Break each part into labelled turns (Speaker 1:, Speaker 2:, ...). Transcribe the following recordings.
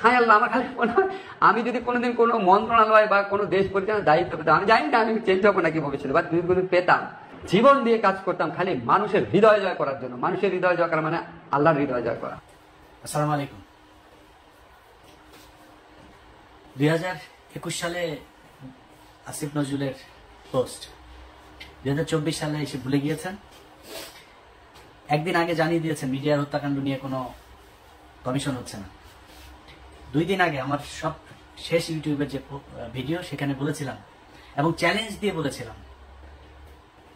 Speaker 1: হায় আল্লাহ, আমার খালি মনে হয় আমি যদি কোনোদিন কোনো মন্ত্রণালয় বা কোনো দেশ পরিচালনার দায়িত্ব পেতাম, আমি জানি না আমি চেঞ্জ হবো নাকি ভবিষ্যতে, বা যদি পেতাম, জীবন দিয়ে কাজ করতাম খালি মানুষের হৃদয় জয় করার জন্য। মানুষের হৃদয় জয় করা মানে আল্লাহর হৃদয় জয় করা।
Speaker 2: আসসালামু আলাইকুম। 2021 সালে আসিফ নজরুলের পোস্ট 2024 সালে এসে ভুলে গিয়েছেন। একদিন আগে জানিয়ে দিয়েছেন মিডিয়ার হত্যাকাণ্ড নিয়ে কোনো কমিশন হচ্ছে না। 2 দিন আগে আমার সব শেষ ইউটিউবের যে ভিডিও সেখানে বলেছিলাম এবং চ্যালেঞ্জ দিয়ে বলেছিলাম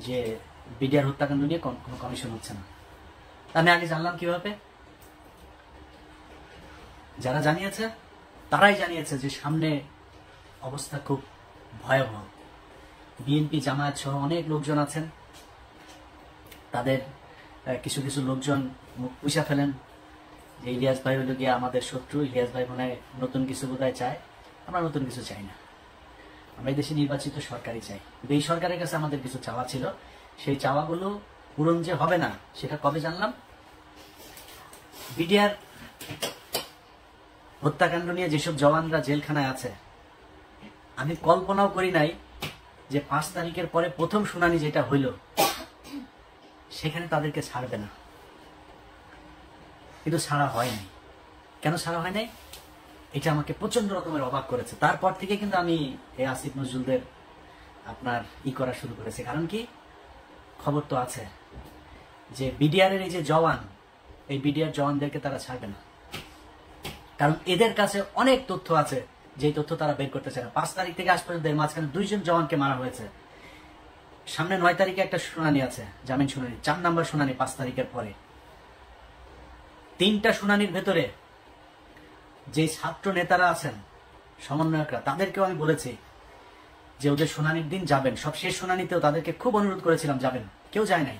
Speaker 2: যে মিডিয়ার হত্যাকাণ্ড নিয়ে কোনো কমিশন হচ্ছে না। আমি আগে জানলাম কিভাবে? যারা জানিয়েছে তারাই জানিয়েছে যে সামনে অবস্থা খুব ভয়াবহ। বিএনপি জামায়াত সহ অনেক লোকজন আছেন, তাদের কিছু কিছু লোকজন মুখ পুষা ফেলেন যে ইলিয়াস ভাই হইল গিয়ে আমাদের শত্রু, ইলিয়াস ভাই মনে হয় নতুন কিছু বোধহয় চায়। আমরা নতুন কিছু চাই না, আমরা এই দেশে নির্বাচিত সরকারই চাই। কিন্তু এই সরকারের কাছে আমাদের কিছু চাওয়া ছিল, সেই চাওয়াগুলো পূরণ যে হবে না সেটা কবে জানলাম? বিডিআর হত্যাকাণ্ড নিয়ে যেসব জওয়ানরা জেলখানায় আছে, আমি কল্পনাও করি নাই যে 5 তারিখের পরে প্রথম শুনানি যেটা হইল সেখানে তাদেরকে ছাড়বে না। কিন্তু ছাড়া হয় নাই। কেন ছাড়া হয় নাই? এটা আমাকে প্রচন্ড রকমের অবাক করেছে। তারপর থেকে কিন্তু আমি এই আসিফ নজরুলদের আপনার করা শুরু করেছি। কারণ কি, খবর তো আছে যে বিডিআর এর এই যে জওয়ান, এই বিডিআর জওয়ানদেরকে তারা ছাড়বে না। কারণ এদের কাছে অনেক তথ্য আছে, যে তথ্য তারা বের করতে চায় না। 5 তারিখ থেকে আজ পর্যন্ত এর মাঝখানে 2 জন জওয়ানকে মারা হয়েছে। সামনে 9 তারিখে একটা শুনানি আছে, জামিন শুনানি, 4 নম্বর শুনানি 5 তারিখের পরে। 3টা শুনানির ভেতরে যে ছাত্র নেতারা আছেন, সমন্বয়করা, তাদেরকেও আমি বলেছি যে ওদের শুনানির দিন যাবেন। সব শেষ শুনানিতেও তাদেরকে খুব অনুরোধ করেছিলাম যাবেন, কেউ যায় নাই,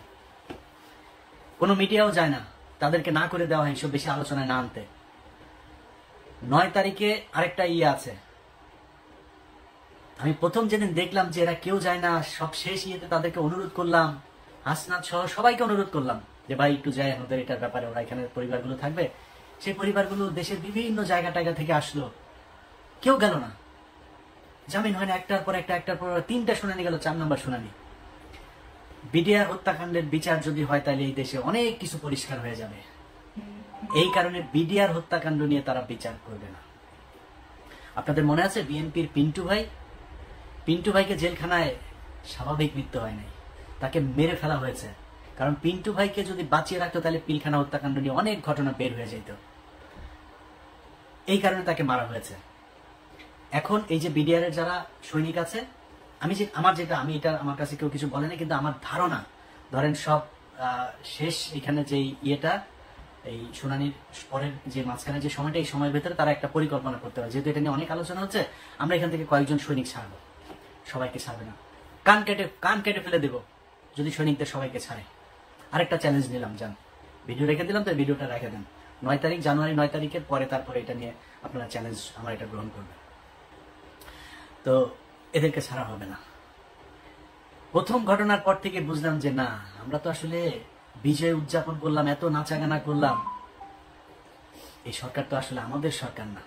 Speaker 2: কোনো মিডিয়াও যায় না, তাদেরকে না করে দেওয়া হয়, সব বেশি আলোচনায় না আনতে। 9 তারিখে আরেকটা আছে। আমি প্রথম যেদিন দেখলাম যে এরা কেউ যায় না, সব শেষ তাদেরকে অনুরোধ করলাম, হাসনাত সহ সবাইকে অনুরোধ করলাম যে ভাই একটু যাই আমাদের এটার ব্যাপারে, ওরা এখানে পরিবারগুলো থাকবে। সেই পরিবারগুলো দেশের বিভিন্ন জায়গা টায়গা থেকে আসলো, কেউ গেল না। জামিন হয় না, একটার পর 3টা শুনানি গেল, 4 নম্বর শুনানি। বিডিআর হত্যাকাণ্ডের বিচার যদি হয় তাহলে এই দেশে অনেক কিছু পরিষ্কার হয়ে যাবে। এই কারণে বিডিআর হত্যাকাণ্ড নিয়ে তারা বিচার করবে না। আপনাদের মনে আছে বিএনপির পিন্টু ভাইকে জেলখানায় স্বাভাবিক মৃত্যু হয় নাই, তাকে মেরে ফেলা হয়েছে। কারণ পিন্টু ভাইকে যদি বাঁচিয়ে রাখতো তাহলে পিলখানা হত্যাকাণ্ড নিয়ে অনেক ঘটনা বের হয়ে যেত, এই কারণে তাকে মারা হয়েছে। এখন এই যে বিডিআর এর যারা সৈনিক আছে, আমি এটা আমার কাছে কেউ কিছু বলে না, কিন্তু আমার ধারণা, ধরেন সব শেষ এখানে যে এই শুনানির পরের যে মাঝখানে যে সময়টা, এই সময়ের ভেতরে তারা একটা পরিকল্পনা করতে পারে। যেহেতু এটা নিয়ে অনেক আলোচনা হচ্ছে, আমরা এখান থেকে কয়েকজন সৈনিক ছাড়বো, সবাইকে ছাড়বে না, কান কেটে ফেলে দেবো যদি সৈনিকদের সবাইকে ছাড়ে। আরেকটা চ্যালেঞ্জ নিলাম, যান ভিডিও রেখে দিলাম, তো ভিডিওটা রেখে দেন। জানুয়ারি 9 তারিখের পরে তারপরে এটা নিয়ে আপনারা চ্যালেঞ্জ আমার এটা গ্রহণ করবেন। তো এদেরকে ছাড়া হবে না। প্রথম ঘটনার পর থেকে বুঝলাম যে না, আমরা তো আসলে বিজয় উদযাপন করলাম, এত নাচাগানা করলাম, এই সরকার তো আসলে আমাদের সরকার না।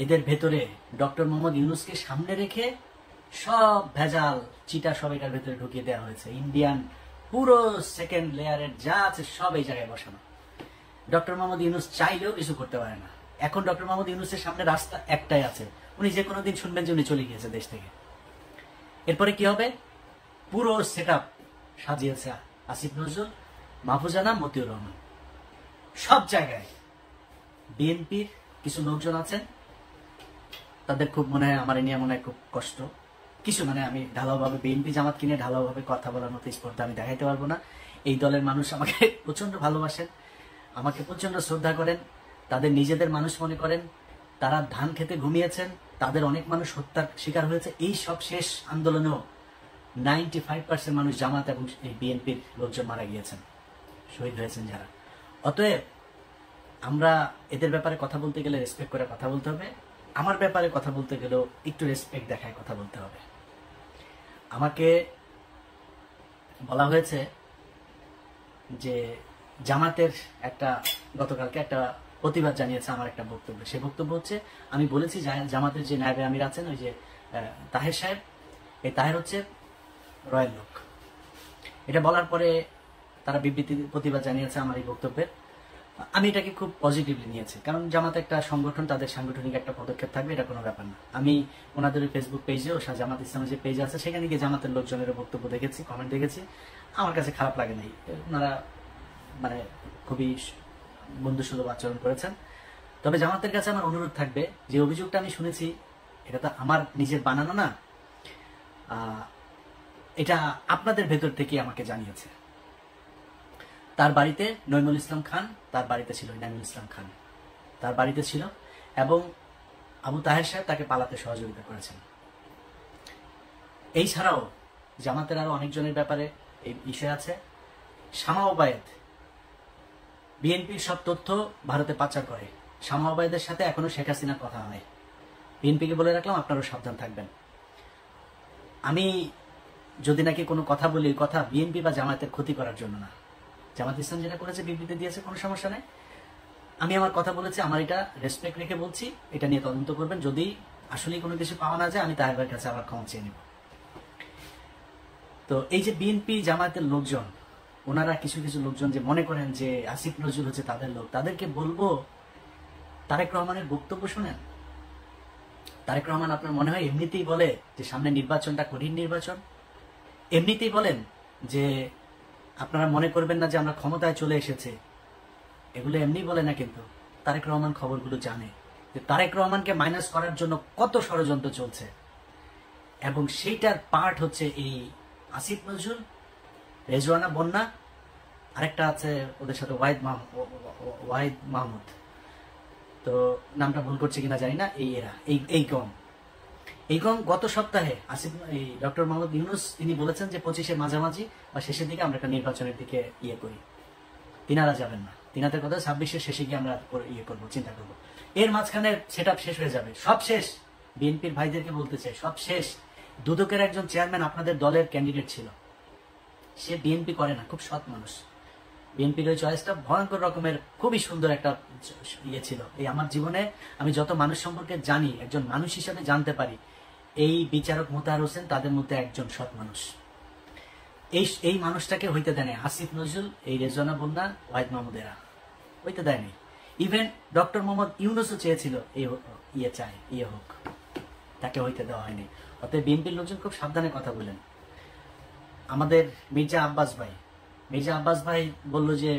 Speaker 2: এদের ভেতরে ডক্টর মোহাম্মদ ইউনূসকে সামনে রেখে সব ভেজাল চিটা সব এটার ভেতরে ঢুকিয়ে দেওয়া হয়েছে। ইন্ডিয়ান পুরো সেকেন্ড লেয়ারের যা আছে সব এই জায়গায় বসানো। ডক্টর মোহাম্মদ ইউনূস চাইলেও কিছু করতে পারে না। এখন ডক্টর মোহাম্মদ ইউনূসের সামনে রাস্তা একটাই আছে, উনি যে কোনো দিন শুনবেন যে উনি চলে গিয়েছে দেশ থেকে। এরপরে কি হবে? পুরো সেটআপ সাজিয়েছে আসিফ নজরুল, মাহফুজানা, মতিউর রহমান। সব জায়গায় বিএনপির কিছু লোকজন আছেন, তাদের খুব মনে হয় আমার নিয়ে মনে হয় খুব কষ্ট। কিছু মানে আমি ঢালাওভাবে বিএনপি জামাতকে নিয়ে ঢালাওভাবে কথা বলার মতো স্পর্ধা আমি দেখাইতে পারবো না। এই দলের মানুষ আমাকে প্রচন্ড ভালোবাসেন, আমাকে প্রচন্ড শ্রদ্ধা করেন, তাদের নিজেদের মানুষ মনে করেন। তারা ধান খেতে ঘুমিয়েছেন, তাদের অনেক মানুষ হত্যার শিকার হয়েছে। এই সব শেষ আন্দোলনেও 95% মানুষ জামাত এবং এই বিএনপির লোকজন মারা গিয়েছেন, শহীদ হয়েছেন যারা। অতএব আমরা এদের ব্যাপারে কথা বলতে গেলে রেসপেক্ট করে কথা বলতে হবে। আমার ব্যাপারে কথা বলতে গেলেও একটু রেসপেক্ট দেখায় কথা বলতে হবে। আমাকে বলা হয়েছে যে জামাতের গতকালকে একটা প্রতিবাদ জানিয়েছে আমার একটা বক্তব্য। সে বক্তব্য হচ্ছে, আমি বলেছি জামাতের যে নায়েবে আমির আছেন ওই যে তাহের সাহেব, এই তাহের হচ্ছে রয়্যাল লোক। এটা বলার পরে তারা বিবৃতি প্রতিবাদ জানিয়েছে আমার এই বক্তব্যের। আমি এটাকে খুব পজিটিভলি নিয়েছি, কারণ জামাত একটা সংগঠন, তাদের সাংগঠনিক একটা পদক্ষেপ থাকবে, এটা কোনো ব্যাপার না। আমি ওনাদের ফেসবুক পেজেও জামাত ইসলামের যে পেজ আছে সেখানে গিয়ে জামাতের লোকজনের বক্তব্য দেখেছি, কমেন্ট দেখেছি, আমার কাছে খারাপ লাগে নাই। ওনারা মানে খুবই বন্ধুসুলভ আচরণ করেছেন। তবে জামাতের কাছে আমার অনুরোধ থাকবে, যে অভিযোগটা আমি শুনেছি এটা তো আমার নিজের বানানো না, এটা আপনাদের ভেতর থেকে আমাকে জানিয়েছে। তার বাড়িতে নইমুল ইসলাম খান, তার বাড়িতে ছিল ইনামুল ইসলাম খান, তার বাড়িতে ছিল, এবং আবু তাহের সাহেব তাকে পালাতে সহযোগিতা করেছেন। এই ছাড়াও জামাতের আরো অনেকজনের ব্যাপারে এই বিষয় আছে। শামা ওবায়েদ বিএনপির সব তথ্য ভারতে পাচার করে। শামা ওবায়েদের সাথে এখনো শেখ হাসিনার কথা হয়। বিএনপিকে বলে রাখলাম, আপনারাও সাবধান থাকবেন। আমি যদি নাকি কোনো কথা বলি, কথা বিএনপি বা জামাতের ক্ষতি করার জন্য না। জামাত ইসলাম যেটা করেছে, বিবৃতি দিয়েছে, কোনো সমস্যা নেই। আমি আমার কথা বলেছি, আমার এটা রেসপেক্ট রেখে বলছি, এটা নিয়ে তদন্ত করবেন। যদি আসলে কোনো কিছু পাওয়া না যায়, আমি তাহের ভাইয়ের কাছে আবার ক্ষমা চেয়ে নেব। তো এই যে বিএনপি জামায়াতের লোকজন, ওনারা কিছু কিছু লোকজন যে মনে করেন যে আসিফ নজরুল হচ্ছে তাদের লোক, তাদেরকে বলবো তারেক রহমানের বক্তব্য শুনেন। তারেক রহমান আপনার মনে হয় এমনিতেই বলে যে সামনে নির্বাচনটা কঠিন নির্বাচন, এমনিতেই বলেন যে আপনারা মনে করবেন না যে আমরা ক্ষমতায় চলে এসেছে, এগুলো এমনি বলে না। কিন্তু তারেক রহমান খবরগুলো জানে যে তারেক রহমানকে মাইনাস করার জন্য কত ষড়যন্ত্র চলছে, এবং সেইটার পার্ট হচ্ছে এই আসিফ নজরুল, রেজওয়ানা বন্যা, আরেকটা আছে ওদের সাথে ওয়াহিদ মাহমুদ, তো নামটা ভুল করছে কিনা জানি না। এই গম গত সপ্তাহে আসিফ ডক্টর মোহাম্মদ ইউনূস তিনি বলেছেন যে 25-এর মাঝামাঝি বা শেষের দিকে আমরা একটা নির্বাচনের দিকে ইয়ে করি। তিনারা যাবেন না, তিনাদের কথা 26-এর শেষে গিয়ে আমরা ইয়ে করবো, চিন্তা করবো। এর মাঝখানে সেটআপ শেষ হয়ে যাবে, সব শেষ। বিএনপির ভাইদেরকে বলতে চাই, সব শেষ। দুদকের একজন চেয়ারম্যান আপনাদের দলের ক্যান্ডিডেট ছিল, সে বিএনপি করে না, খুব সৎ মানুষ। বিএনপির ওই চয়েসটা ভয়ঙ্কর রকমের খুবই সুন্দর একটা ইয়ে ছিল। এই আমার জীবনে আমি যত মানুষ সম্পর্কে জানি, একজন মানুষ হিসাবে জানতে পারি, এই বিচারক মোতাহার হোসেন তাদের মধ্যে একজন সৎ মানুষ। এই মানুষটাকে হইতে দেয়নি আসিফ নজরুল, এই রেজওয়ানা বন্যা, ওয়াহিদ মাহমুদেরা হইতে দেয়নি। ইভেন ডক্টর মোহাম্মদ ইউনূসও চেয়েছিল এই ইয়ে হোক, তাকে হইতে দেওয়া হয়নি। অতএব বিএনপির লোকজন খুব সাবধানে কথা বলেন। আমাদের মির্জা আব্বাস ভাই বললো যে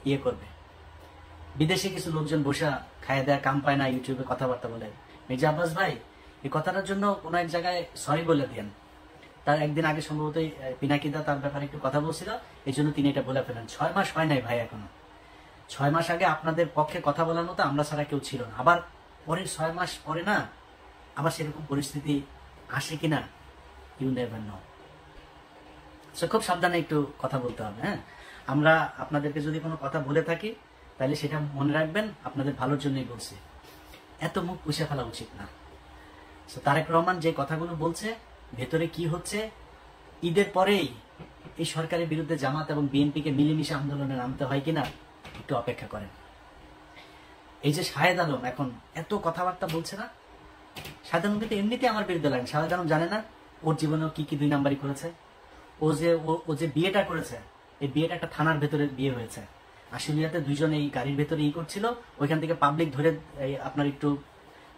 Speaker 2: ইয়ে করবে, বিদেশে কিছু লোকজন বসা খায় দেয়া কাম পায় না, ইউটিউবে কথাবার্তা বলেন। মির্জা আব্বাস ভাই এই কথাটার জন্য কোনো এক জায়গায় সরি বলে দেন। তার একদিন আগে সম্ভবত পিনাকিদা তার ব্যাপারে একটু কথা বলছিল, এই জন্য তিনি এটা বলে ফেলেন। 6 মাস হয় নাই ভাই এখনো। 6 মাস আগে আপনাদের পক্ষে কথা বলার মতো আমরা ছাড়া কেউ ছিল না। আবার পরের 6 মাস পরে না আবার সেরকম পরিস্থিতি আসে কিনা, ইউ নেভার নো। খুব সাবধানে একটু কথা বলতে হবে। হ্যাঁ, আমরা আপনাদেরকে যদি কোনো কথা বলে থাকি তাহলে সেটা মনে রাখবেন, আপনাদের ভালোর জন্যই বলছি। এত মুখ পুষে ফেলা উচিত না। তারেক রহমান যে কথাগুলো বলছে, ভেতরে কি হচ্ছে, ঈদের পরেই এই সরকারের বিরুদ্ধে জামাত এবং বিএনপিকে মিলেমিশে আন্দোলনে নামতে হয় কিনা একটু অপেক্ষা করেন। এই যে শাহেদ আলম এখন এত কথাবার্তা বলছে না, শাহেদ আলম কিন্তু এমনিতে আমার বিরুদ্ধে লাগে। শাহেদ আলম জানে না ওর জীবনেও কি কি 2 নাম্বারই করেছে। ও যে বিয়েটা করেছে, এই বিয়েটা একটা থানার ভেতরে বিয়ে হয়েছে। আশুলিয়াতে 2 জন এই গাড়ির ভেতরে করছিল, ওইখান থেকে পাবলিক ধরে আপনার একটু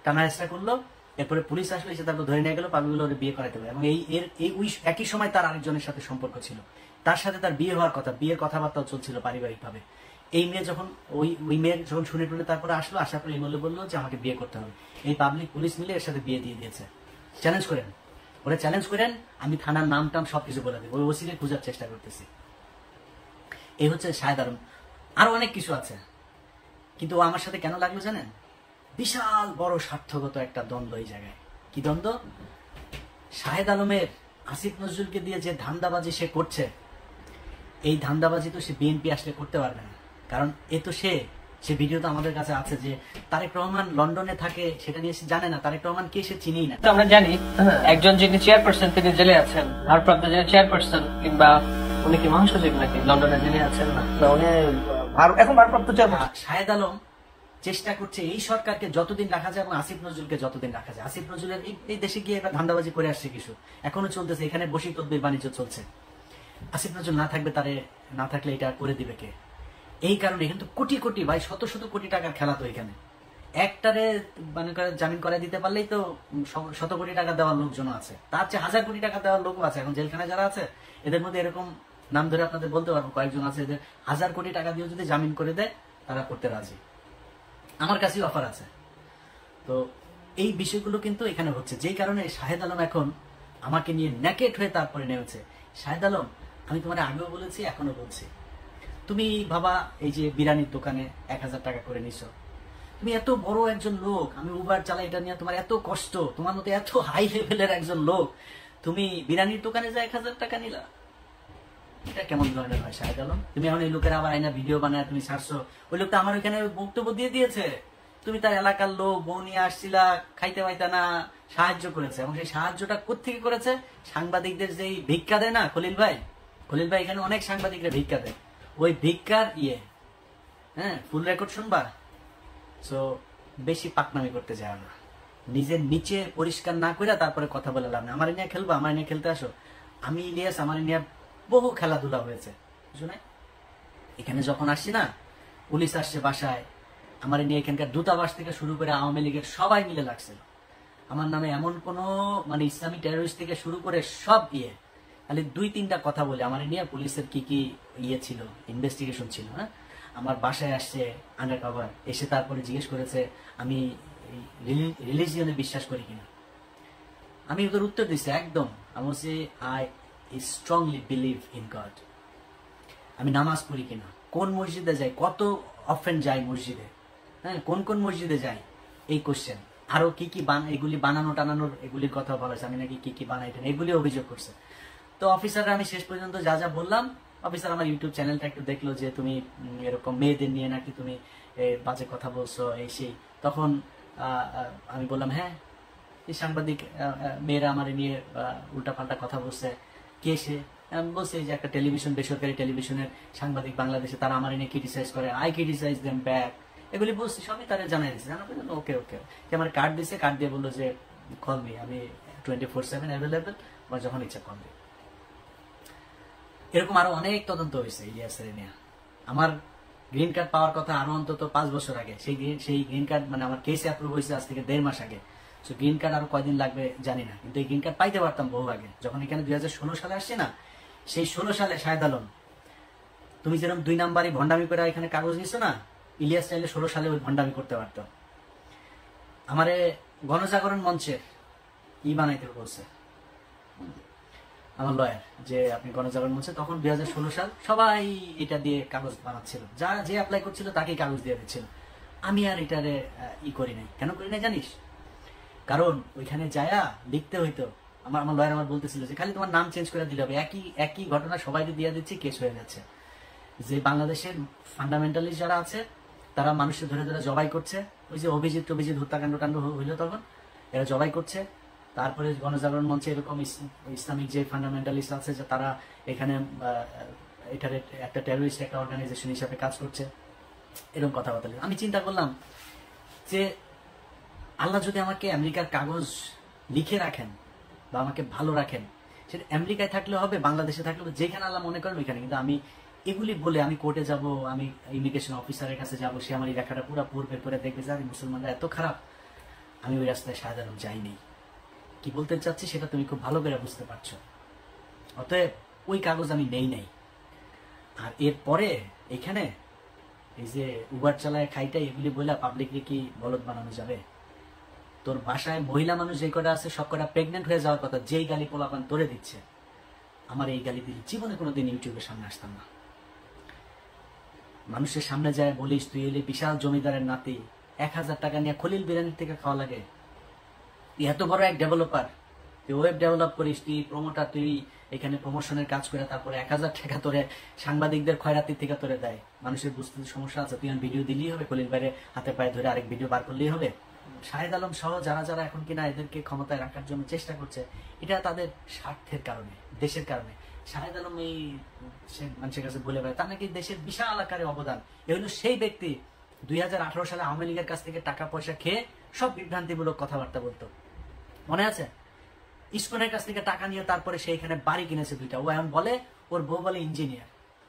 Speaker 2: টানা হেঁচড়া করলো, এরপরে পুলিশ আসলে এসে তারপর ধরে নিয়ে গেল, পাবলিক ওর বিয়ে করাতে হবে। এবং একই সময় তার আরেকজনের সাথে সম্পর্ক ছিল, তার সাথে তার বিয়ে হওয়ার কথা, বিয়ের কথাবার্তাও চলছিল পারিবারিক ভাবে। এই মেয়ে যখন ওই মেয়ের যখন শুনে টুনে তারপরে আসার পরে এই বললো যে আমাকে বিয়ে করতে হবে, এই পাবলিক পুলিশ মিলে এর সাথে বিয়ে দিয়ে দিয়েছে। চ্যালেঞ্জ করেন, ওরা চ্যালেঞ্জ করেন, আমি থানার নাম টাম সবকিছু বলে দেবো, ওই ওসিকে খোঁজার চেষ্টা করতেছি। এই হচ্ছে শাহেদ আলম। আরো অনেক কিছু আছে, কিন্তু ও আমার সাথে কেন লাগলো জানেন? বিশাল বড় স্বার্থগত একটা দ্বন্দ্ব এই জায়গায়। কি দ্বন্দ্ব? শাহেদ আলমের আসিফ নজরুলকে দিয়ে যে ধান্দাবাজি সে করছে, এই ধান্দাবাজি তো সে বিএনপি আসলে করতে পারবে না। কারণ এ তো সে ভিডিও তো আমাদের কাছে আছে যে তারেক রহমান লন্ডনে থাকে, সেটা নিয়ে সে জানে না। তারেক রহমান কে সে চিনেই না।
Speaker 3: আমরা জানি একজন যিনি চেয়ারপারসন তিনি জেলে আছেন, ভারপ্রাপ্ত যিনি চেয়ারপারসন, কিংবা উনি কি মহাসচিব নাকি লন্ডনে জেলে আছেন? না, উনি এখন ভারপ্রাপ্ত চেয়ারপারসন।
Speaker 2: শাহেদ আলম চেষ্টা করছে এই সরকারকে যতদিন রাখা যায় এবং আসিফ নজরুলকে যতদিন রাখা যায়। আসিফ নজরুলের এই দেশে গিয়ে এবার ধান্দাবাজি করে আসছে কিছু, এখনো চলতেছে, এখানে বসি তদবির বাণিজ্য চলছে। আসিফ নজরুল না থাকবে, তারে না থাকলে এটা করে দিবে কে? এই কারণে কিন্তু কোটি কোটি ভাই, শত শত কোটি টাকার খেলা তো এখানে। একটারে মানে জামিন করাই দিতে পারলেই তো শত কোটি টাকা দেওয়ার লোকজন আছে, তার চেয়ে 1000 কোটি টাকা দেওয়ার লোকও আছে। এখন জেলখানায় যারা আছে এদের মধ্যে এরকম নাম ধরে আপনাদের বলতে পারবো, কয়েকজন আছে এদের 1000 কোটি টাকা দিয়ে যদি জামিন করে দেয় তারা করতে রাজি। আমার কাছেই অফার আছে। তো এই বিষয়গুলো কিন্তু এখানে হচ্ছে, যেই কারণে শাহেদ আলম এখন আমাকে নিয়ে ন্যাকেট হয়ে তারপরে নেমেছে। শাহেদ আলম, আমি তোমার আগেও বলেছি, এখনো বলছি, তুমি বাবা এই যে বিরিয়ানির দোকানে 1000 টাকা করে নিছো, তুমি এত বড় একজন লোক, আমি উবার চালাই, এটা নিয়ে তোমার এত কষ্ট, তোমার মতো এত হাই লেভেলের একজন লোক, তুমি বিরিয়ানির দোকানে যা 1000 টাকা নিলা, এটা কেমন ধরনের হয় শাহেদ আলম? তুমি এখন এই লোকের আবার আইনা ভিডিও বানায় তুমি ছাড়ছো, ওই লোকটা আমার ওইখানে বক্তব্য দিয়ে দিয়েছে, তুমি তার এলাকার লোক, বউ নিয়ে আসছিলা, খাইতে পাইতা না, সাহায্য করেছে। এবং সেই সাহায্যটা কোত্থেকে করেছে? সাংবাদিকদের যেই ভিক্ষা দেয় না খলিল ভাই, খলিল ভাই এখানে অনেক সাংবাদিকরা ভিক্ষা দেয়, ওই ভিক্ষার হ্যাঁ, ফুল রেকর্ড শুনবা। সো বেশি পাকনামি করতে যায় না, নিজের নিচে পরিষ্কার না করে তারপরে কথা বলে লাভ না। আমার নিয়ে খেলবো, আমার নিয়ে খেলতে আসো। আমি ইলিয়াস, আমার নিয়ে বহু খেলাধুলা হয়েছে, শুনে এখানে যখন আসছি না, পুলিশ আসছে বাসায়, আমার নিয়ে এখানকার দূতাবাস থেকে শুরু করে আওয়ামী লীগের সবাই মিলে লাগছিল আমার নামে, এমন কোন মানে ইসলামী টেরোরিস্ট থেকে শুরু করে সব খালি 2-3টা কথা বলে আমার নিয়ে পুলিশের কি কি ছিল, ইনভেস্টিগেশন ছিল। হ্যাঁ, আমার বাসায় আসছে আন্ডার কভার, এসে তারপরে জিজ্ঞেস করেছে আমি রিলিজিয়নে বিশ্বাস করি কিনা। আমি ওদের উত্তর দিচ্ছি একদম, আমি বলছি I strongly believe in god. আমি নামাজ পড়ি কিনা, কোন মসজিদে যাই, কত অফেন যাই মসজিদে, হ্যাঁ, কোন কোন মসজিদে যাই, এই কোশ্চেন। আরো কি কি এগুলি বানানো টানানোর এগুলির কথা বলা হয়েছে, আমি নাকি কি কি বানাই এগুলি অভিযোগ করছে। তো অফিসাররা, আমি শেষ পর্যন্ত যা যা বললাম, অফিসার আমার ইউটিউব চ্যানেলটা একটু দেখলো যে তুমি এরকম মেয়েদের নিয়ে নাকি তুমি বাজে কথা বলছো, এই সেই। তখন আমি বললাম হ্যাঁ, এই সাংবাদিক মেয়েরা আমার নিয়ে উল্টাপাল্টা কথা বলছে। কে সে? বলছে যে একটা টেলিভিশন, বেসরকারি টেলিভিশনের সাংবাদিক বাংলাদেশে, তারা আমার নিয়ে ক্রিটিসাইজ করে, আই ক্রিটিসাইজ দেম ব্যাক, এগুলি বলছি, সবই তারা জানাই দিচ্ছে। ওকে ওকে, আমার কার্ড দিছে, কার্ড দিয়ে বললো যে কল মি, আমি 24/7 অ্যাভেলেবেল, আমার যখন ইচ্ছা কল মি। এরকম আরো অনেক তদন্ত হয়েছে ইলিয়াসের নিয়ে। আমার গ্রিন কার্ড পাওয়ার কথা আরো অন্তত 5 বছর আগে, সেই গ্রিন কার্ড মানে আমার কেসে অ্যাপ্রুভ হয়েছে আজ থেকে 1.5 মাস আগে। সো গ্রিন কার্ড আরো কয়দিন লাগবে জানি না, কিন্তু এই গ্রিন কার্ড পাইতে পারতাম বহু আগে। যখন এখানে 2016 সালে আসছে না, সেই 16 সালে শাহেদ আলম, তুমি যেরকম 2 নাম্বারই ভণ্ডামি করে এখানে কাগজ নিছো না, ইলিয়াস চাইলে 16 সালে ওই ভণ্ডামি করতে পারতো। আমারে গণজাগরণ মঞ্চের বানাইতে বলছে আমার লয়ার, যে আপনি গণজাগরণ মঞ্চে, তখন 2016 সাল, সবাই এটা দিয়ে কাগজ বানাচ্ছিল, যারা যে অ্যাপ্লাই করছিল তাকেই কাগজ দিয়ে দিচ্ছিল। আমি আর এটারে করি নাই। কেন করি নাই জানিস? কারণ ওইখানে যায়া লিখতে হইতো, আমার লয়ার আমার বলতেছিল যে খালি তোমার নাম চেঞ্জ করে দিলে হবে, একই ঘটনা সবাইকে দিয়ে দিচ্ছি, কেস হয়ে যাচ্ছে। যে বাংলাদেশের ফান্ডামেন্টালিস্ট যারা আছে তারা মানুষের ধরে ধরে জবাই করছে, ওই যে অভিজিৎ হত্যাকাণ্ড হইলো তখন, এরা জবাই করছে। তারপরে গণজাগরণ মঞ্চে এরকম ইসলামিক যে ফান্ডামেন্টালিস্ট আছে, যে তারা এখানে এটার একটা টেরোরিস্ট একটা অর্গানাইজেশন হিসাবে কাজ করছে, এরকম কথাবার্তা। আমি চিন্তা করলাম যে আল্লাহ যদি আমাকে আমেরিকার কাগজ লিখে রাখেন বা আমাকে ভালো রাখেন, সেটা আমেরিকায় থাকলে হবে, বাংলাদেশে থাকলে হবে, যেখানে আল্লাহ মনে করেন ওইখানে। কিন্তু আমি এগুলি বলে আমি কোর্টে যাব, আমি ইমিগ্রেশন অফিসারের কাছে যাব, সে আমার এই লেখাটা পুরো পড়বে, পরে দেখবে যে মুসলমানরা এত খারাপ। আমি ওই রাস্তায় শাহেদ আলম যাইনি। কি বলতে চাচ্ছি সেটা তুমি খুব ভালো করে বুঝতে পারছো। অতএব ওই কাগজ আমি নেই নাই। আর এরপরে এখানে এই যে উবার চালায় খাইটাই এগুলি বলে পাবলিকলি কি বলদ বানানো যাবে? তোর বাসায় মহিলা মানুষ যে কটা আছে সব কটা প্রেগনেন্ট হয়ে যাওয়ার কথা, যেই গালি পোলাপান তোরে দিচ্ছে, আমার এই গালি দিলে জীবনে কোনোদিন ইউটিউবের সামনে আসতাম না। মানুষের সামনে যায় বলিস তুই এলি বিশাল জমিদারের নাতি, 1000 টাকা নিয়ে খলিল বিরিয়ানির থেকে খাওয়া লাগে। তুই এত বড় এক ডেভেলপার, তুই ওয়েব ডেভেলপ করিস, তুই প্রমোটার, তুই এখানে প্রমোশনের কাজ করে তারপরে 1000 টাকা তোরে সাংবাদিকদের খয়রাতির থেকে তোরে দেয়। মানুষের বুঝতে সমস্যা আছে, তুই ভিডিও দিলেই হবে, খলিল বাইরে হাতে পায়ে ধরে আরেক ভিডিও বার করলেই হবে। শাহেদ আলম সহ যারা যারা এখন কিনা এদেরকে ক্ষমতায় রাখার জন্য চেষ্টা করছে, এটা তাদের স্বার্থের কারণে, দেশের কারণে। শাহেদ আলম এই মানুষের কাছে বলে বেড়ায় তার নাকি দেশের বিশাল আকারে অবদান। এ হলো সেই ব্যক্তি 2018 সালে আওয়ামী লীগের কাছ থেকে টাকা পয়সা খেয়ে সব বিভ্রান্তিমূলক কথাবার্তা বলতো, মনে আছে? ইসকনের কাছ থেকে টাকা নিয়ে তারপরে সে এখানে বাড়ি কিনেছে 2টা। ও এমন বলে ওর বউ বলে ইঞ্জিনিয়ার,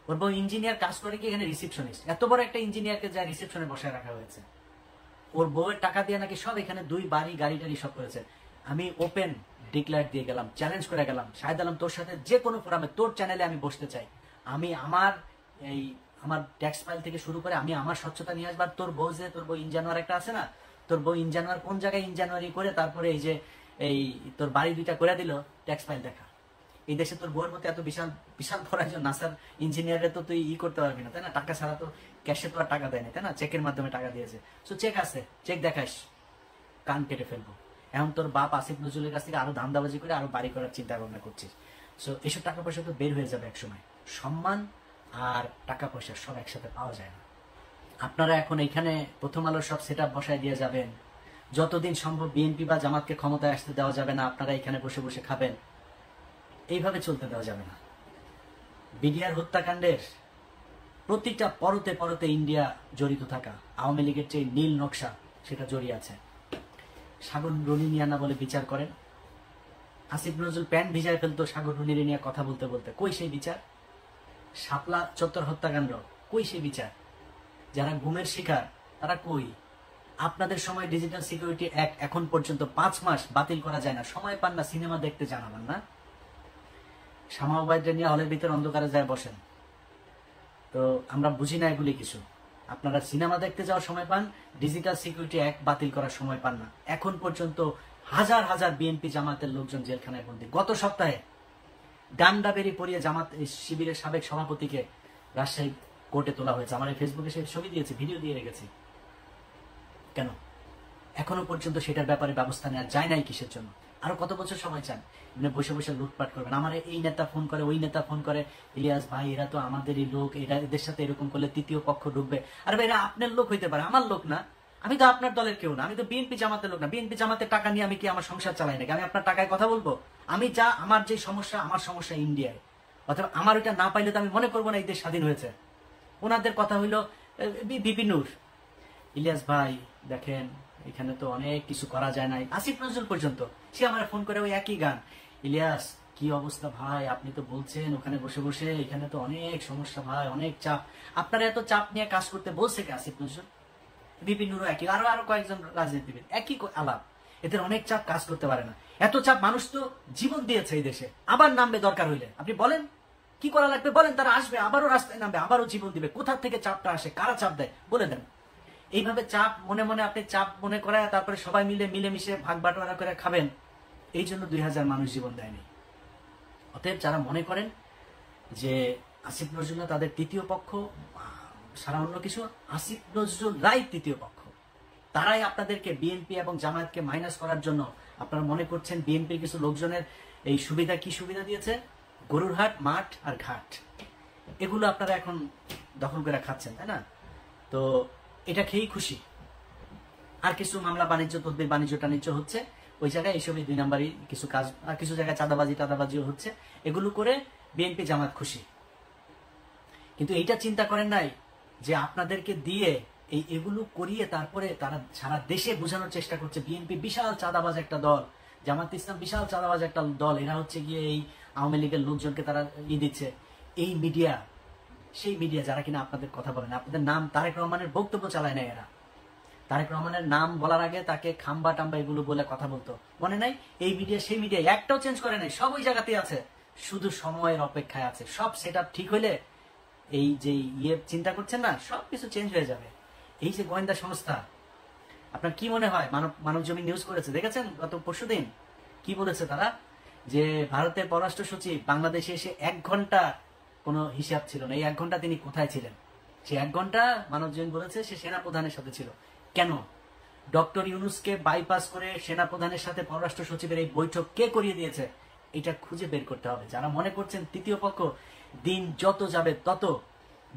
Speaker 2: ওর বউ ইঞ্জিনিয়ার কাজ করে কি এখানে রিসেপশনিস্ট। এত বড় একটা ইঞ্জিনিয়ারকে যা রিসেপশনে বসায় রাখা হয়েছে, ওর বউয়ের টাকা দিয়ে নাকি সব এখানে 2 বাড়ি গাড়ি টাড়ি সব করেছে। আমি ওপেন ডিক্লেয়ার দিয়ে গেলাম, চ্যালেঞ্জ করে গেলাম, শাহেদ আলম তোর সাথে যে কোনো ফোরামে তোর চ্যানেলে আমি বসতে চাই, আমি আমার ট্যাক্স ফাইল থেকে শুরু করে আমি আমার স্বচ্ছতা নিয়ে আসবার। তোর বউ ইনজানুয়ার একটা আছে না, তোর বউ ইনজানুয়ার কোন জায়গায় ইনজানুয়ারি করে তারপরে এই তোর বাড়ি 2টা করে দিল, ট্যাক্স ফাইল দেখা। এই দেশে তোর বউয়ের মতো এত বিশাল বিশাল বড় একজন নাসার ইঞ্জিনিয়ারে তো তুই করতে পারবি না, তাই না? টাকা ছাড়া তো ক্যাশে তো আর টাকা দেয় না, তাই না? চেকের মাধ্যমে টাকা দিয়েছে। সো চেক আছে, চেক দেখাস, কান কেটে ফেলবো। এখন তোর বাপ আসিফ নজরুলের কাছ থেকে আরো ধান্দাবাজি করে আরো বাড়ি করার চিন্তা ভাবনা করছিস। সো এসব টাকা পয়সা তো বের হয়ে যাবে একসময়। সম্মান আর টাকা পয়সা সব একসাথে পাওয়া যায় না। আপনারা এখন এখানে প্রথম আলোর সব সেট আপ বসায় দিয়ে যাবেন, যতদিন সম্ভব বিএনপি বা জামাতকে ক্ষমতায় আসতে দেওয়া যাবে না, আপনারা এখানে বসে বসে খাবেন, এইভাবে চলতে দেওয়া যাবে না। বিডিআর হত্যাকাণ্ডের প্রতিটা পরতে পরতে ইন্ডিয়া জড়িত থাকা, আওয়ামী লীগের যে নীল নকশা সেটা জড়িয়ে আছে। সাগর রুনিনিয়ানা বলে বিচার করেন, আসিফ নজরুল প্যান্ট ভিজায় ফেলতো সাগর রুনিরে নিয়ে কথা বলতে বলতে, কই সেই বিচার? শাপলা চত্বর হত্যাকাণ্ড, কই সেই বিচার? যারা গুমের শিকার তারা কই? আপনাদের সময় ডিজিটাল সিকিউরিটি অ্যাক্ট এখন পর্যন্ত 5 মাস বাতিল করা যায় না, সময় পান না সিনেমা দেখতে জানাবেন না। শামা ওবায়দকে নিয়ে হলের ভিতরে অন্ধকারে যায় বসেন, তো আমরা বুঝি না এগুলি কিছু। আপনারা সিনেমা দেখতে যাওয়ার সময় পান, ডিজিটাল সিকিউরিটি অ্যাক্ট বাতিল করার সময় পান না। এখন পর্যন্ত হাজার হাজার বিএনপি জামাতের লোকজন জেলখানায় বন্দী। গত সপ্তাহে ডান্ডা বেরি পরিয়ে জামাত শিবিরের সাবেক সভাপতিকে রাজশাহী কোর্টে তোলা হয়েছে। আমার এই ফেসবুকে সেই ছবি দিয়েছি, ভিডিও দিয়ে রেখেছি। কেন এখনো পর্যন্ত সেটার ব্যাপারে ব্যবস্থা নেওয়া যায় নাই? কিসের জন্য? আরো কত বছর সময় চান? বসে বসে লুটপাট করবেন। আমার এই নেতা ফোন করে, ওই নেতা ফোন করে, ইলিয়াস ভাই এরা তো আমাদেরই লোক, এদের সাথে এরকম করলে তৃতীয় পক্ষ ঢুকবে। আর ভাই এরা আপনার লোক হইতে পারে, আমার লোক না। আমি তো আপনার দলের কেউ না, আমি তো বিএনপি জামাতের লোক না। বিএনপি জামাতের টাকা নিয়ে আমি কি আমার সংসার চালাই নাকি? আমি আপনার টাকায় কথা বলবো? আমি যা আমার যে সমস্যা, আমার সমস্যা ইন্ডিয়ায়, অথবা আমার ওইটা না পাইলে তো আমি মনে করবো না এই দেশ স্বাধীন হয়েছে। ওনাদের কথা হইলো বিপি নূর, ইলিয়াস ভাই দেখেন এখানে তো অনেক কিছু করা যায় নাই। আসিফ নজরুল পর্যন্ত সে আমার ফোন করে ওই একই গান, ইলিয়াস কি অবস্থা ভাই, আপনি তো বলছেন ওখানে বসে বসে এখানে তো অনেক সমস্যা ভাই, অনেক চাপ। আপনারা এত চাপ নিয়ে কাজ করতে বলছে কি আসিফ নজরুল? বিপি নূরও একই, আরো কয়েকজন রাজনীতিবিদ একই আলাপ। এদের অনেক চাপ, কাজ করতে পারে না। এত চাপ, মানুষ তো জীবন দিয়েছে এই দেশে, আবার নামবে দরকার হইলে। আপনি বলেন কি করা লাগবে, বলেন, তারা আসবে, আবারও রাস্তায় নামবে, আবারও জীবন দিবে। কোথা থেকে চাপটা আসে, কারা চাপ দেয় বলে দেন। এইভাবে চাপ মনে মনে আপনি চাপ মনে করায় তারপরে সবাই মিলেমিশে ভাগ বাটোয়ারা করে খাবেন, এই জন্য 2000 মানুষ জীবন দেয়নি। অতএব যারা মনে করেন যে আসিফ নজরুল তাদের তৃতীয় পক্ষ সারা অন্য কিছু, আসিফ নজরুল রায় তৃতীয় পক্ষ। তারাই আপনাদেরকে বিএনপি এবং জামায়াতকে মাইনাস করার জন্য আপনারা মনে করছেন বিএনপির কিছু লোকজনের এই সুবিধা, কি সুবিধা দিয়েছে? গরুর হাট, মাঠ আর ঘাট, এগুলো আপনারা এখন দখল করে খাচ্ছেন, তাই না? তো এটা খেয়েই খুশি। আর কিছু মামলা বাণিজ্য, তদবির বাণিজ্য টাণিজ্য হচ্ছে ওই জায়গায়, এইসবই 2 নাম্বারই কিছু কাজ, আর কিছু জায়গায় চাঁদাবাজিও হচ্ছে। এগুলো করে বিএনপি জামাত খুশি। কিন্তু এইটা চিন্তা করেন নাই যে আপনাদেরকে দিয়ে এগুলো করিয়ে তারপরে তারা সারা দেশে বোঝানোর চেষ্টা করছে বিএনপি বিশাল চাঁদাবাজ একটা দল, জামাত ইসলাম বিশাল চাঁদাবাজ একটা দল, এরা হচ্ছে গিয়ে এই আওয়ামী লীগের লোকজনকে তারা দিচ্ছে। এই মিডিয়া, সেই মিডিয়া যারা কিনা আপনাদের কথা বলেন, আপনাদের নাম তারেক রহমানের বক্তব্য চালায় না এরা। তারেক রহমানের নাম বলার আগে তাকে খাম্বা টাম্বা এগুলো বলে কথা বলতো, মনে নাই? এই মিডিয়া সেই মিডিয়া একটাও চেঞ্জ করে নাই, সব ওই জায়গাতেই আছে, শুধু সময়ের অপেক্ষায় আছে। সব সেটআপ ঠিক হইলে এই যে চিন্তা করছেন না, সবকিছু চেঞ্জ হয়ে যাবে। এই যে গোয়েন্দা সংস্থা, আপনার কি মনে হয়? মানব জমিন নিউজ করেছে, দেখেছেন গত পরশুদিন কি বলেছে তারা? যে ভারতের পররাষ্ট্র সচিব বাংলাদেশে এসে 1 ঘন্টা কোনো হিসাব ছিল না। এই 1 ঘন্টা তিনি কোথায় ছিলেন? সে 1 ঘন্টা মানব জমিন বলেছে সে সেনাপ্রধানের সাথে ছিল। কেন? ডক্টর ইউনূসকে বাইপাস করে সেনাপ্রধানের সাথে পররাষ্ট্র সচিবের এই বৈঠক কে করিয়ে দিয়েছে? এটা খুঁজে বের করতে হবে। যারা মনে করছেন তৃতীয় পক্ষ, দিন যত যাবে তত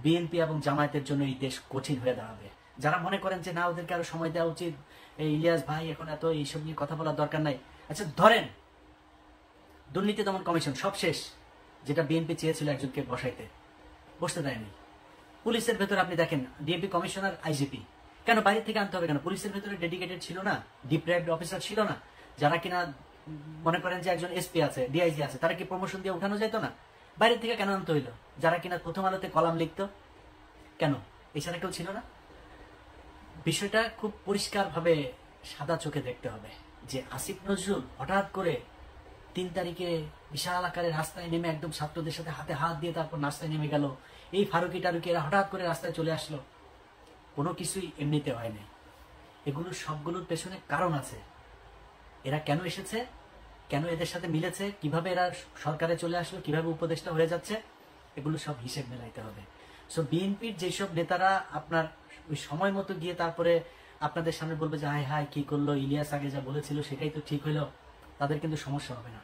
Speaker 2: বিএনপি এবং জামায়াতের জন্য এই দেশ কঠিন হয়ে দাঁড়াবে। যারা মনে করেন যে না, ওদেরকে আরো সময় দেওয়া উচিত, এই ইলিয়াস ভাই এখন এত এইসব নিয়ে কথা বলার দরকার নাই। আচ্ছা ধরেন দুর্নীতি দমন কমিশন সব শেষ, যেটা বিএনপি চেয়েছিল একজনকে বসাইতে, বসতে দেয়নি। পুলিশের ভেতর আপনি দেখেন ডিএমপি কমিশনার, আইজিপি, কেন বাইরে থেকে আনতে হবে কেন? পুলিশের ভেতরে ডেডিকেটেড ছিল না, ডিপ্রাইভড অফিসার ছিল না, যারা কিনা মনে করেন যে একজন এসপি আছে, ডিআইজি আছে, তারা কি প্রমোশন দিয়ে উঠানো যেত না? বাইরে থেকে কেন আনতে হইলো? যারা কিনা প্রথম আলোতে কলাম লিখতো, কেন এছাড়া কেউ ছিল না? বিষয়টা খুব পরিষ্কার ভাবে সাদা চোখে দেখতে হবে যে আসিফ নজরুল হঠাৎ করে 3 তারিখে বিশাল আকারে রাস্তায় নেমে একদম ছাত্রদের সাথে হাতে হাত দিয়ে তারপর রাস্তায় নেমে গেল, এই ফারুকি টারুকি এরা হঠাৎ করে রাস্তায় চলে আসলো। কোনো কিছুই এমনিতে হয় নাই। এগুলো সবগুলোর পেছনে কারণ আছে। এরা কেন এসেছে, কেন এদের সাথে মিলেছে, কিভাবে এরা সরকারে চলে আসলো, কিভাবে উপদেষ্টা হয়ে যাচ্ছে, এগুলো সব হিসেব মেলাইতে হবে। সো বিএনপির যেসব নেতারা আপনার ওই সময় মতো গিয়ে তারপরে আপনাদের সামনে বলবে যে হায় হায় কি করলো, ইলিয়াস আগে যা বলেছিল সেটাই তো ঠিক হইলো, তাদের কিন্তু সমস্যা হবে না।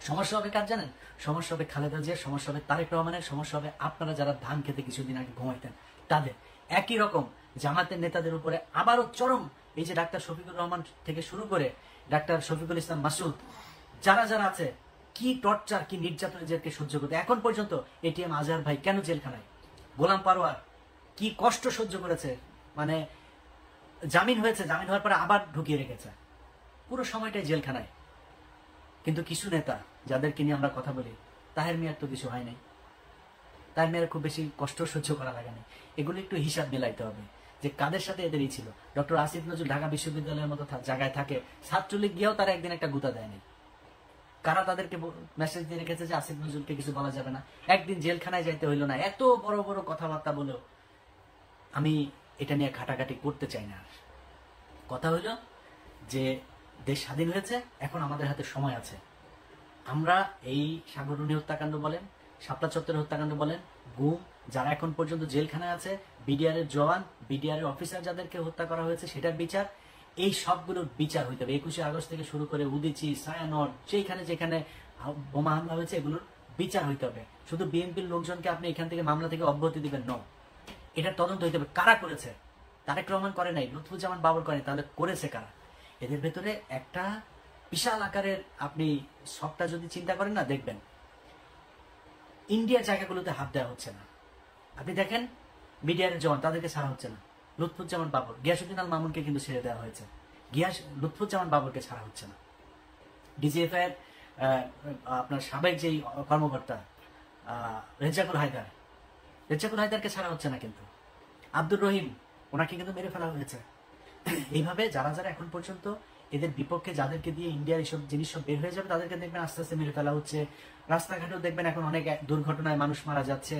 Speaker 2: সমস্যা হবে কার জানেন? সমস্যা হবে খালেদা জিয়ার, সমস্যা হবে তারেক রহমানের, সমস্যা হবে আপনারা যারা ধান খেতে কিছুদিন আগে ঘুমাইতেন তাদের। একই রকম জামাতের নেতাদের উপরে আবারও চরম, এই যে ডাক্তার শফিকুর রহমান থেকে শুরু করে ডাক্তার শফিকুল ইসলাম মাসুদ, যারা যারা আছে, কি টর্চার, কি নির্যাতন এদেরকে সহ্য করতে। এখন পর্যন্ত এটিএম আজহার ভাই কেন জেলখানায়, গোলাম পারোয়ার কি কষ্ট সহ্য করেছে, মানে জামিন হয়েছে, জামিন হওয়ার পরে আবার ঢুকিয়ে রেখেছে, পুরো সময়টাই জেলখানায়। কিন্তু কিছু নেতা যাদেরকে নিয়ে আমরা কথা বলি, তাহের মিয়ার তো কিছু হয় নাই, তাহের মিয়ার খুব বেশি কষ্ট সহ্য করা লাগে না। এগুলো একটু হিসাব মেলাইতে হবে যে কাদের সাথে এদেরই ছিল। ডক্টর আসিফ নজরুল ঢাকা বিশ্ববিদ্যালয়ের মতো জায়গায় থাকে, ছাত্রলীগ গিয়েও তারা একদিন একটা গুতা দেয়নি। কারা তাদেরকে মেসেজ দিয়ে রেখেছে যে আসিফ নজরুলকে কিছু বলা যাবে না, একদিন জেলখানায় যাইতে হইলো না, এত বড় বড় কথাবার্তা বলেও। আমি এটা নিয়ে ঘাটাঘাটি করতে চাই না। কথা হইল যে দেশ স্বাধীন হয়েছে, এখন আমাদের হাতে সময় আছে। আমরা এই সাগররুনি হত্যাকাণ্ড বলেন, শাপলা চত্বরের হত্যাকাণ্ড বলেন, গুম, যারা এখন পর্যন্ত জেলখানায় আছে, বিডিআর এর জওয়ান, বিডিআর এর অফিসার যাদেরকে হত্যা করা হয়েছে সেটার বিচার, এই সবগুলোর বিচার হইতে হবে। 21শে আগস্ট থেকে শুরু করে উদিচি, ছায়ানট, যেখানে যেখানে বোমা হামলা হয়েছে এগুলোর বিচার হইতে হবে। শুধু বিএনপির লোকজনকে আপনি এখান থেকে মামলা থেকে অব্যাহতি দিবেন ন, এটা তদন্ত হইতে হবে কারা করেছে। তারেক রহমান করে নাই, লুৎফুজ্জামান বাবর করে নাই, তাহলে করেছে কারা? এদের ভেতরে একটা বিশাল আকারের আপনি সবটা যদি চিন্তা করেন না, দেখবেন ইন্ডিয়ার জায়গাগুলোতে হাত দেওয়া হচ্ছে না। আপনি দেখেন বিডিআর জওয়ান, তাদেরকে ছাড়া হচ্ছে না। লুৎফুজ্জামান বাবর, গিয়াসউদ্দিন আল মামুনকে কিন্তু ছেড়ে দেওয়া হয়েছে, লুৎফুজ্জামান বাবরকে ছাড়া হচ্ছে না। ডিজিএফআই এর আপনার সাবেক যেই কর্মকর্তা রেজ্জাকুল হায়দারকে ছাড়া হচ্ছে না, কিন্তু আব্দুর রহিম ওনাকে কিন্তু মেরে ফেলা হয়েছে। এইভাবে যারা যারা এখন পর্যন্ত এদের বিপক্ষে, যাদেরকে দিয়ে ইন্ডিয়ার এইসব জিনিস সব বের হয়ে যাবে, তাদেরকে দেখবেন আস্তে আস্তে মেরে ফেলা হচ্ছে। রাস্তাঘাটেও দেখবেন এখন অনেক দুর্ঘটনায় মানুষ মারা যাচ্ছে।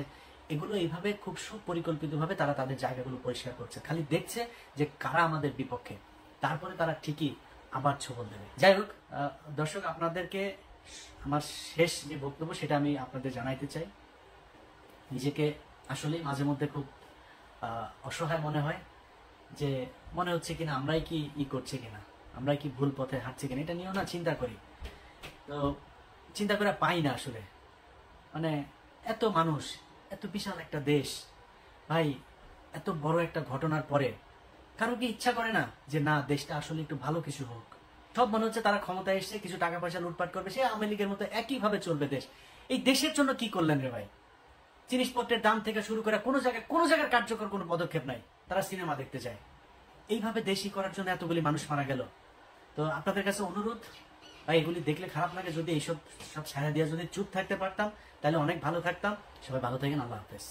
Speaker 2: এগুলো এইভাবে খুব সুপরিকল্পিতভাবে তারা তাদের জায়গাগুলো পরিষ্কার করছে, খালি দেখছে যে কারা আমাদের বিপক্ষে, তারপরে তারা ঠিকই আবার ছোবল দেবে। যাই হোক দর্শক, আপনাদেরকে আমার শেষ যে বক্তব্য সেটা আমি আপনাদের জানাইতে চাই। নিজেকে আসলে মাঝে মধ্যে খুব অসহায় মনে হয়, যে মনে হচ্ছে কিনা আমরাই কি করছি কিনা, আমরাই কি ভুল পথে হাঁটছি কিনা, এটা নিয়েও না চিন্তা করি। তো চিন্তা করে পাই না আসলে, মানে এত মানুষ, এত বিশাল একটা দেশ, ভাই এত বড় একটা ঘটনার পরে কারো কি ইচ্ছা করে না যে না দেশটা আসলে একটু ভালো কিছু হোক? সব মনে হচ্ছে তারা ক্ষমতায় এসছে, কিছু টাকা পয়সা লুটপাট করবে, সে আওয়ামী লীগের মতো একইভাবে চলবে দেশ। এই দেশের জন্য কি করলেন রে ভাই? জিনিসপত্রের দাম থেকে শুরু করে কোনো জায়গার কার্যকর কোনো পদক্ষেপ নাই, তারা সিনেমা দেখতে যায়। এইভাবে দেশই করার জন্য এতগুলি মানুষ মারা গেল। তো আপনাদের কাছে অনুরোধ, ভাই এগুলি দেখলে খারাপ লাগে, যদি এইসব ছায়া দিয়ে যদি চুপ থাকতে পারতাম তাহলে অনেক ভালো থাকতাম। সবাই ভালো থাকেন, আল্লাহ হাফেজ।